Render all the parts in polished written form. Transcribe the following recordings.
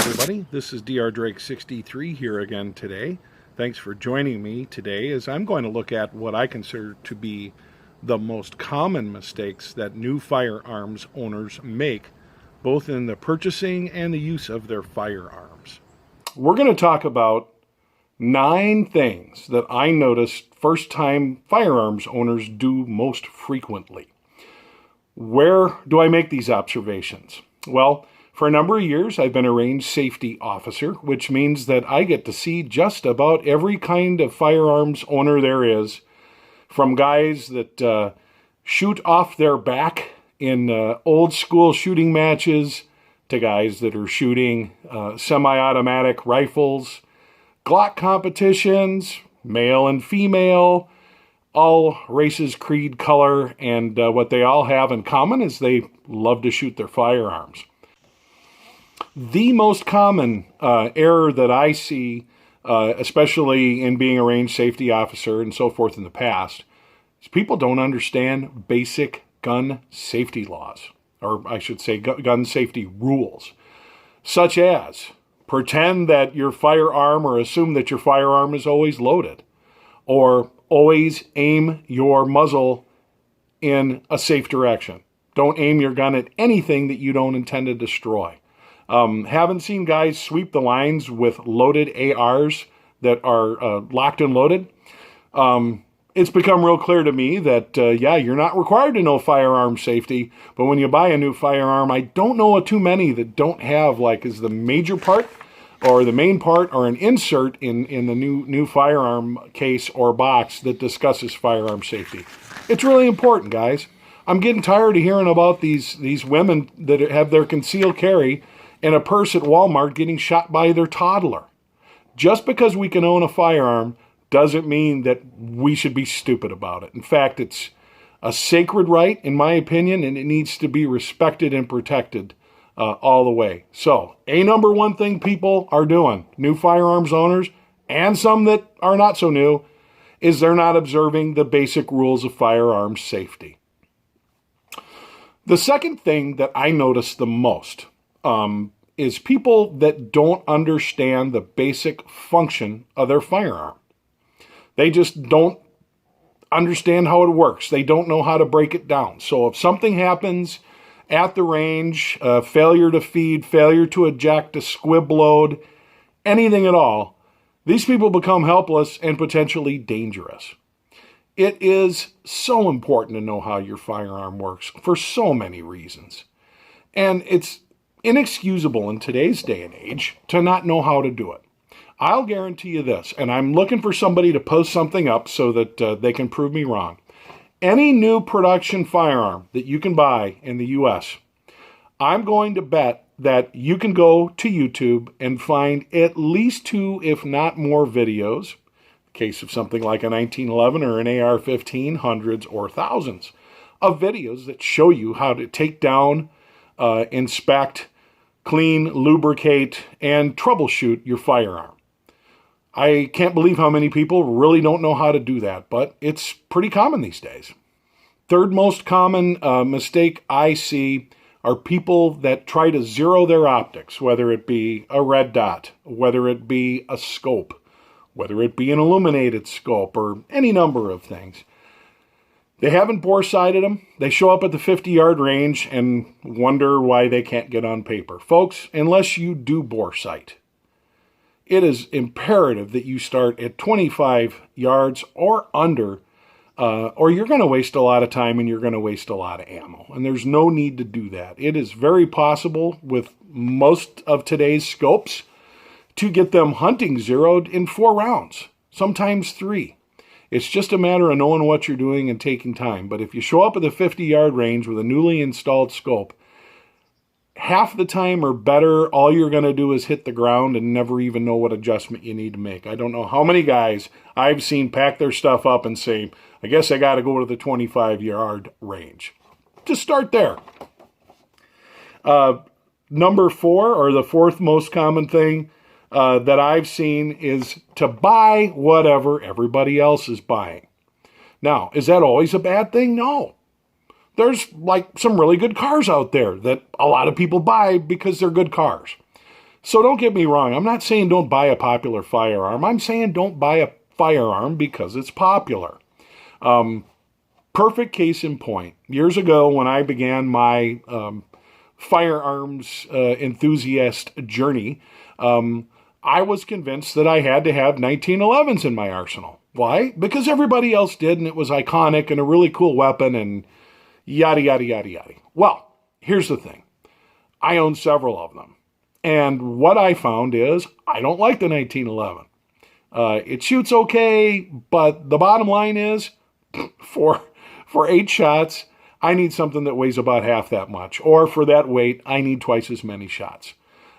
everybody. This is Dr. Drake 63 here again today. Thanks for joining me today as I'm going to look at what I consider to be the most common mistakes that new firearms owners make, both in the purchasing and the use of their firearms. We're going to talk about 9 things that I noticed first-time firearms owners do most frequently. Where do I make these observations? Well, for a number of years, I've been a range safety officer, which means that I get to see just about every kind of firearms owner there is, from guys that shoot off their back in old school shooting matches to guys that are shooting semi-automatic rifles, Glock competitions, male and female, all races, creed, color, and what they all have in common is they love to shoot their firearms. The most common error that I see, especially in being a range safety officer and so forth in the past, is people don't understand basic gun safety laws, or I should say gun safety rules, such as pretend that your firearm or assume that your firearm is always loaded, or always aim your muzzle in a safe direction. Don't aim your gun at anything that you don't intend to destroy. Haven't seen guys sweep the lines with loaded ARs that are locked and loaded. It's become real clear to me that, you're not required to know firearm safety, but when you buy a new firearm, I don't know too many that don't have, is the major part or the main part or an insert in the new firearm case or box that discusses firearm safety. It's really important, guys. I'm getting tired of hearing about these women that have their concealed carry in a purse at Walmart getting shot by their toddler. Just because we can own a firearm doesn't mean that we should be stupid about it. In fact, it's a sacred right, in my opinion, and it needs to be respected and protected all the way. So, number one thing people are doing, new firearms owners, and some that are not so new, is they're not observing the basic rules of firearms safety. The second thing that I notice the most is people that don't understand the basic function of their firearm. They just don't understand how it works. They don't know how to break it down. So if something happens at the range, failure to feed, failure to eject, a squib load, anything at all, these people become helpless and potentially dangerous. It is so important to know how your firearm works for so many reasons. And it's inexcusable in today's day and age to not know how to do it. I'll guarantee you this, and I'm looking for somebody to post something up so that they can prove me wrong. Any new production firearm that you can buy in the U.S., I'm going to bet that you can go to YouTube and find at least 2, if not more, videos, in the case of something like a 1911 or an AR-15, hundreds or thousands of videos that show you how to take down, inspect, clean, lubricate, and troubleshoot your firearm. I can't believe how many people really don't know how to do that, but it's pretty common these days. Third most common mistake I see are people that try to zero their optics, whether it be a red dot, whether it be a scope, whether it be an illuminated scope, or any number of things. They haven't bore-sighted them. They show up at the 50-yard range and wonder why they can't get on paper. Folks, unless you do bore sight, it is imperative that you start at 25 yards or under, or you're going to waste a lot of time and you're going to waste a lot of ammo. And there's no need to do that. It is very possible with most of today's scopes to get them hunting zeroed in 4 rounds, sometimes 3. It's just a matter of knowing what you're doing and taking time. But if you show up at the 50-yard range with a newly installed scope, half the time or better, all you're going to do is hit the ground and never even know what adjustment you need to make. I don't know how many guys I've seen pack their stuff up and say, I guess I got to go to the 25-yard range. Just start there. Number 4, or the 4th most common thing that I've seen, is to buy whatever everybody else is buying. Now, is that always a bad thing? No. There's some really good cars out there that a lot of people buy because they're good cars. So don't get me wrong. I'm not saying don't buy a popular firearm. I'm saying don't buy a firearm because it's popular. Perfect case in point. Years ago, when I began my firearms enthusiast journey, I was convinced that I had to have 1911s in my arsenal. Why? Because everybody else did, and it was iconic and a really cool weapon, and yada, yada, yada, yada. Well, here's the thing. I own several of them. And what I found is I don't like the 1911. It shoots okay, but the bottom line is for 8 shots, I need something that weighs about half that much. Or for that weight, I need twice as many shots.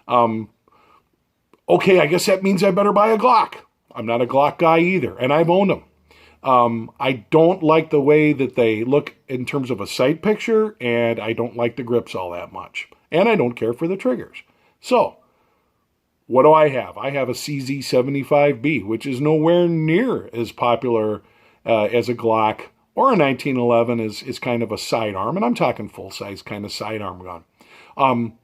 Okay, I guess that means I better buy a Glock. I'm not a Glock guy either, and I've owned them. I don't like the way that they look in terms of a sight picture, and I don't like the grips all that much. And I don't care for the triggers. So, what do I have? I have a CZ75B, which is nowhere near as popular as a Glock, or a 1911 is kind of a sidearm, and I'm talking full-size kind of sidearm gun.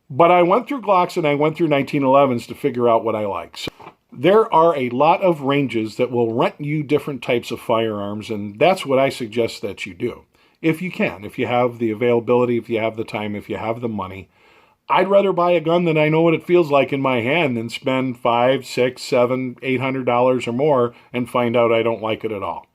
But I went through Glocks and I went through 1911s to figure out what I like. So there are a lot of ranges that will rent you different types of firearms, and that's what I suggest that you do. If you can, if you have the availability, if you have the time, if you have the money. I'd rather buy a gun that I know what it feels like in my hand than spend $500, $600, $700, $800 or more and find out I don't like it at all.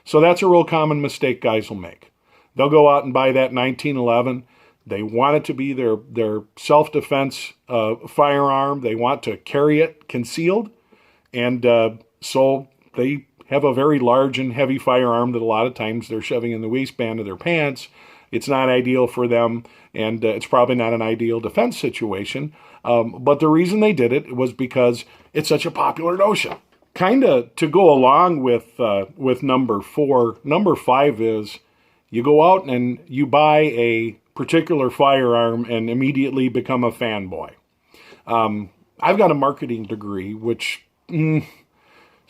So that's a real common mistake guys will make. They'll go out and buy that 1911. They want it to be their self-defense firearm. They want to carry it concealed. And so they have a very large and heavy firearm that a lot of times they're shoving in the waistband of their pants. It's not ideal for them, and it's probably not an ideal defense situation. But the reason they did it was because it's such a popular notion. Kind of to go along with number 4, number 5 is you go out and you buy a particular firearm and immediately become a fanboy. I've got a marketing degree, which is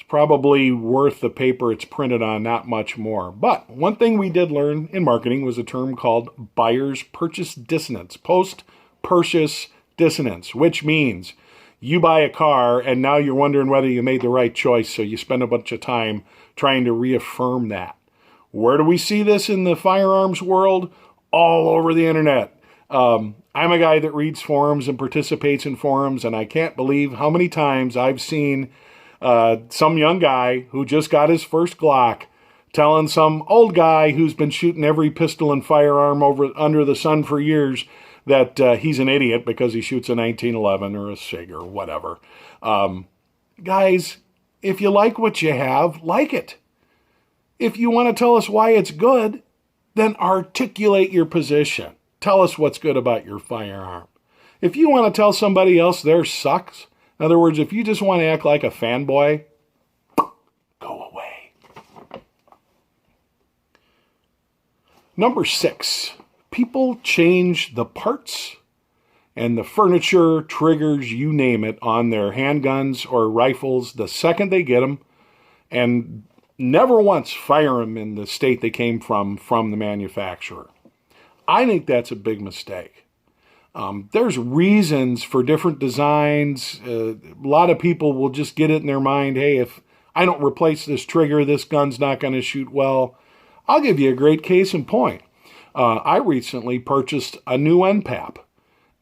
probably worth the paper it's printed on, not much more. But one thing we did learn in marketing was a term called buyer's purchase dissonance, post-purchase dissonance, which means you buy a car and now you're wondering whether you made the right choice, so you spend a bunch of time trying to reaffirm that. Where do we see this in the firearms world? All over the internet. I'm a guy that reads forums and participates in forums, and I can't believe how many times I've seen some young guy who just got his first Glock telling some old guy who's been shooting every pistol and firearm under the sun for years that he's an idiot because he shoots a 1911 or a SIG or whatever. Guys, if you like what you have, like it. If you want to tell us why it's good, then articulate your position. Tell us what's good about your firearm. If you want to tell somebody else theirs sucks, in other words, if you just want to act like a fanboy, go away. Number 6, people change the parts and the furniture, triggers, you name it, on their handguns or rifles the second they get them, and never once fire them in the state they came from the manufacturer. I think that's a big mistake. There's reasons for different designs. A lot of people will just get it in their mind, hey, if I don't replace this trigger, this gun's not going to shoot well. I'll give you a great case in point. I recently purchased a new NPAP,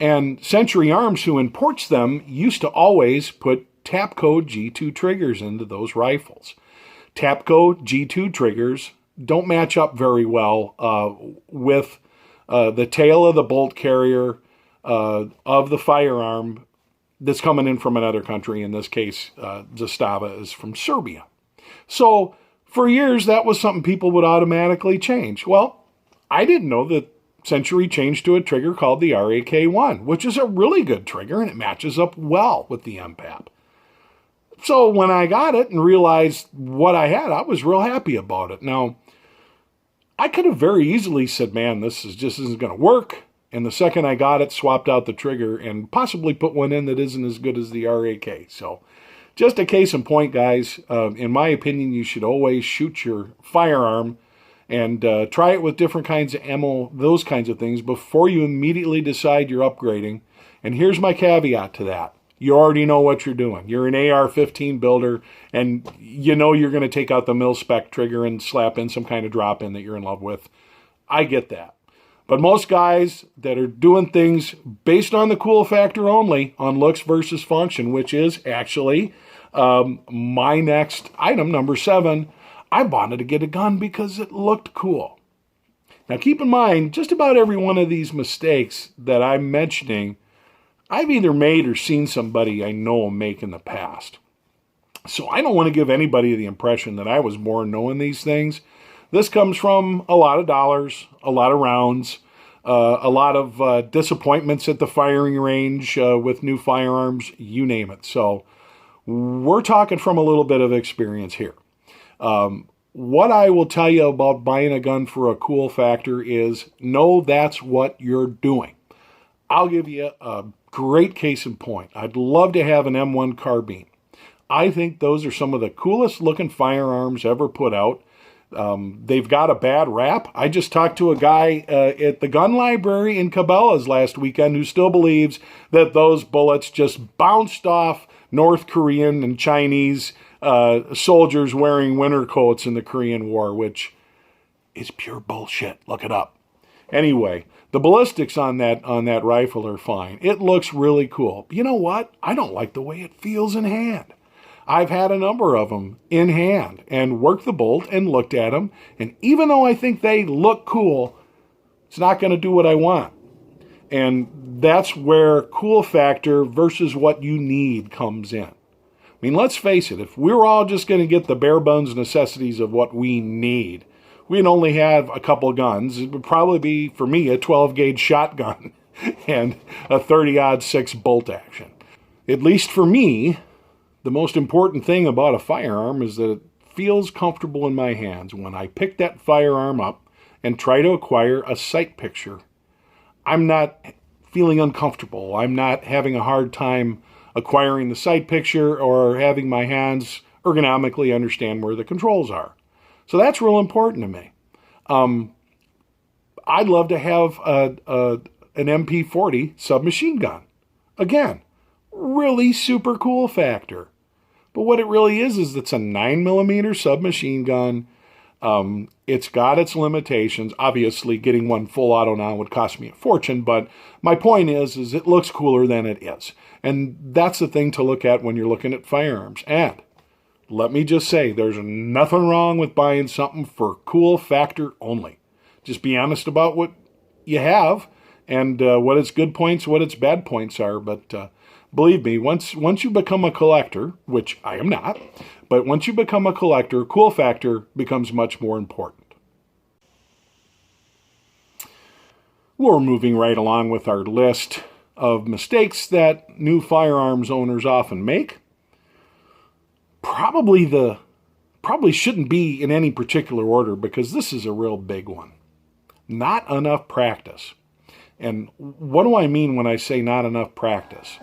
and Century Arms, who imports them, used to always put Tapco G2 triggers into those rifles. Tapco G2 triggers don't match up very well with the tail of the bolt carrier of the firearm that's coming in from another country. In this case, Zastava is from Serbia. So for years, that was something people would automatically change. Well, I didn't know that Century changed to a trigger called the RAK1, which is a really good trigger, and it matches up well with the MPAP. So when I got it and realized what I had, I was real happy about it. Now, I could have very easily said, man, this just isn't going to work. And the second I got it, swapped out the trigger and possibly put one in that isn't as good as the RAK. So just a case in point, guys. In my opinion, you should always shoot your firearm and try it with different kinds of ammo, those kinds of things, before you immediately decide you're upgrading. And here's my caveat to that. you already know what you're doing. You're an AR-15 builder, and you know you're going to take out the mil-spec trigger and slap in some kind of drop-in that you're in love with. I get that. But most guys that are doing things based on the cool factor only, on looks versus function, which is actually my next item, number 7, I wanted to get a gun because it looked cool. Now keep in mind, just about every one of these mistakes that I'm mentioning, I've either made or seen somebody I know make in the past. So I don't want to give anybody the impression that I was born knowing these things. This comes from a lot of dollars, a lot of rounds, a lot of disappointments at the firing range with new firearms, you name it. So we're talking from a little bit of experience here. What I will tell you about buying a gun for a cool factor is know that's what you're doing. I'll give you a great case in point. I'd love to have an M1 carbine. I think those are some of the coolest looking firearms ever put out. They've got a bad rap. I just talked to a guy at the gun library in Cabela's last weekend who still believes that those bullets just bounced off North Korean and Chinese soldiers wearing winter coats in the Korean War, which is pure bullshit. Look it up. Anyway, the ballistics on that rifle are fine. It looks really cool. You know what? I don't like the way it feels in hand. I've had a number of them in hand and worked the bolt and looked at them. And even though I think they look cool, it's not going to do what I want. And that's where cool factor versus what you need comes in. I mean, let's face it, if we're all just going to get the bare bones necessities of what we need, we'd only have a couple guns. It would probably be, for me, a 12-gauge shotgun and a 30-06 bolt action. At least for me, the most important thing about a firearm is that it feels comfortable in my hands. When I pick that firearm up and try to acquire a sight picture, I'm not feeling uncomfortable. I'm not having a hard time acquiring the sight picture or having my hands ergonomically understand where the controls are. So that's real important to me. I'd love to have an MP40 submachine gun. Again, really super cool factor. But what it really is it's a 9mm submachine gun. It's got its limitations. Obviously, getting one full auto now would cost me a fortune, but my point is it looks cooler than it is. And that's the thing to look at when you're looking at firearms. And let me just say, there's nothing wrong with buying something for cool factor only. Just be honest about what you have and what its good points, what its bad points are. But believe me, once you become a collector, which I am not, but once you become a collector, cool factor becomes much more important. We're moving right along with our list of mistakes that new firearms owners often make. Probably shouldn't be in any particular order because this is a real big one. Not enough practice. And what do I mean when I say not enough practice?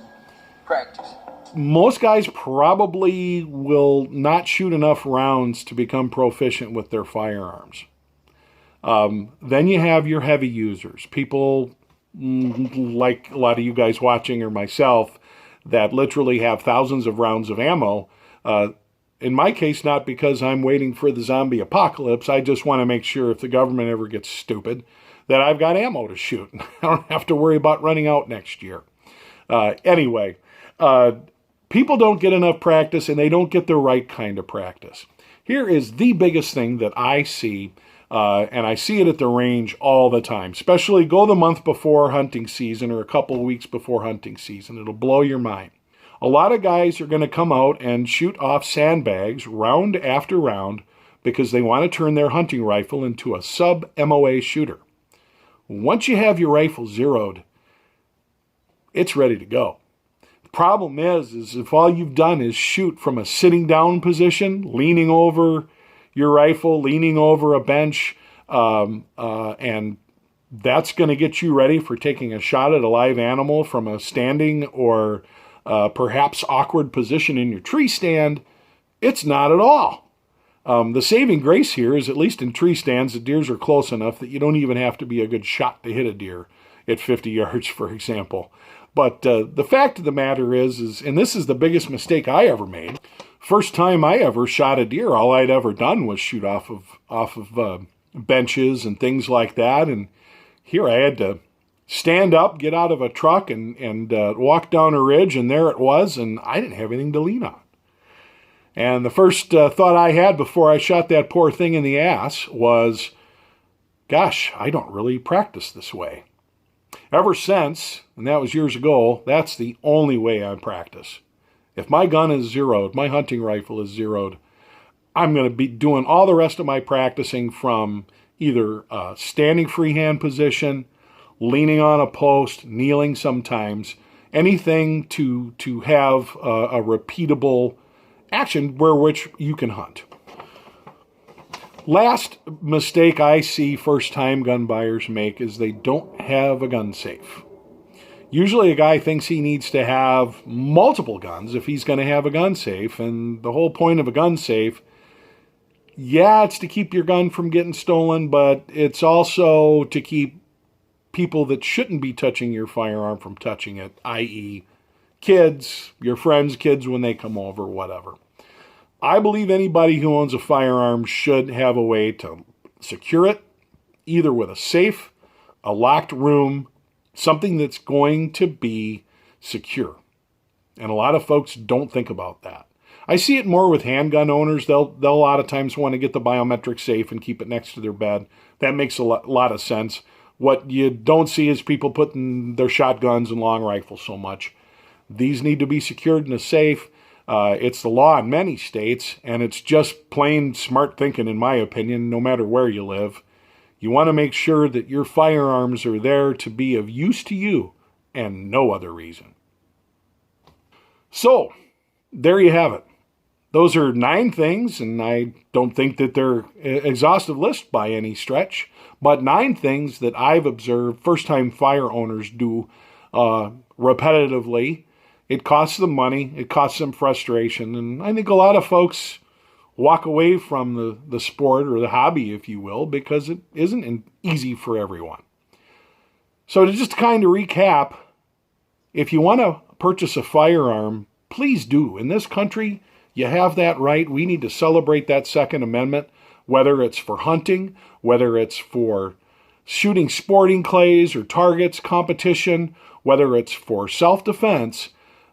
Practice. Most guys probably will not shoot enough rounds to become proficient with their firearms. Then you have your heavy users. People like a lot of you guys watching or myself that literally have thousands of rounds of ammo. In my case, not because I'm waiting for the zombie apocalypse. I just want to make sure if the government ever gets stupid that I've got ammo to shoot. I don't have to worry about running out next year. Anyway, people don't get enough practice and they don't get the right kind of practice. Here is the biggest thing that I see, and I see it at the range all the time, especially go the month before hunting season or a couple of weeks before hunting season. It'll blow your mind. A lot of guys are going to come out and shoot off sandbags round after round because they want to turn their hunting rifle into a sub-MOA shooter. Once you have your rifle zeroed, it's ready to go. The problem is if all you've done is shoot from a sitting down position, leaning over your rifle, leaning over a bench, and that's going to get you ready for taking a shot at a live animal from a standing or perhaps awkward position in your tree stand, it's not at all. The saving grace here is, at least in tree stands, the deers are close enough that you don't even have to be a good shot to hit a deer at 50 yards, for example. But the fact of the matter is, and this is the biggest mistake I ever made. First time I ever shot a deer, all I'd ever done was shoot off of benches and things like that. And here I had to stand up, get out of a truck, and walk down a ridge, and there it was, and I didn't have anything to lean on. And the first thought I had before I shot that poor thing in the ass was, gosh, I don't really practice this way. Ever since, and that was years ago, that's the only way I practice. If my gun is zeroed, my hunting rifle is zeroed, I'm going to be doing all the rest of my practicing from either standing freehand position, leaning on a post, kneeling sometimes, anything to have a repeatable action where which you can hunt. Last mistake I see first-time gun buyers make is they don't have a gun safe. Usually a guy thinks he needs to have multiple guns if he's going to have a gun safe, and the whole point of a gun safe, yeah, it's to keep your gun from getting stolen, but it's also to keep people that shouldn't be touching your firearm from touching it, i.e. kids, your friends' kids when they come over, whatever. I believe anybody who owns a firearm should have a way to secure it, either with a safe, a locked room, something that's going to be secure. And a lot of folks don't think about that. I see it more with handgun owners. They'll a lot of times want to get the biometric safe and keep it next to their bed. That makes a lot of sense. What you don't see is people putting their shotguns and long rifles so much. These need to be secured in a safe. It's the law in many states, and it's just plain smart thinking, in my opinion, no matter where you live. You want to make sure that your firearms are there to be of use to you and no other reason. So, there you have it. Those are 9 things, and I don't think that they're an exhaustive list by any stretch, but 9 things that I've observed first-time fire owners do repetitively. It costs them money, it costs them frustration, and I think a lot of folks walk away from the sport or the hobby, if you will, because it isn't easy for everyone. So to just kind of recap, if you want to purchase a firearm, please do. In this country, you have that right. We need to celebrate that Second Amendment, whether it's for hunting, whether it's for shooting sporting clays or targets, competition, whether it's for self-defense.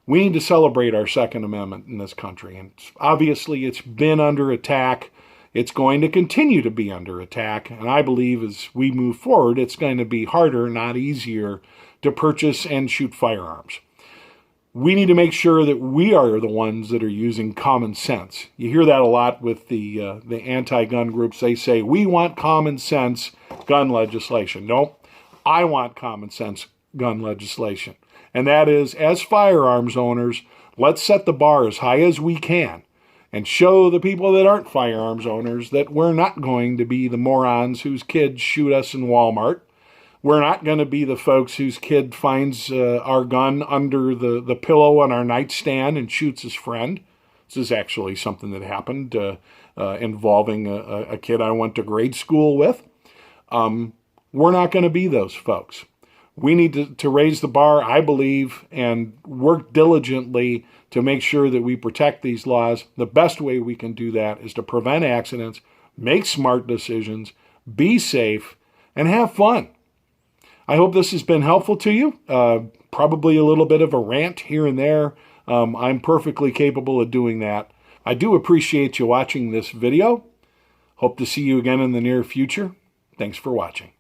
We need to celebrate our Second Amendment in this country. And obviously, it's been under attack. It's going to continue to be under attack. And I believe as we move forward, it's going to be harder, not easier, to purchase and shoot firearms. We need to make sure that we are the ones that are using common sense. You hear that a lot with the anti-gun groups. They say, we want common sense gun legislation. No, I want common sense gun legislation. And that is, as firearms owners, let's set the bar as high as we can and show the people that aren't firearms owners that we're not going to be the morons whose kids shoot us in Walmart. We're not going to be the folks whose kid finds our gun under the pillow on our nightstand and shoots his friend. This is actually something that happened involving a kid I went to grade school with. We're not going to be those folks. We need to raise the bar, I believe, and work diligently to make sure that we protect these laws. The best way we can do that is to prevent accidents, make smart decisions, be safe, and have fun. I hope this has been helpful to you. Probably a little bit of a rant here and there. I'm perfectly capable of doing that. I do appreciate you watching this video. Hope to see you again in the near future. Thanks for watching.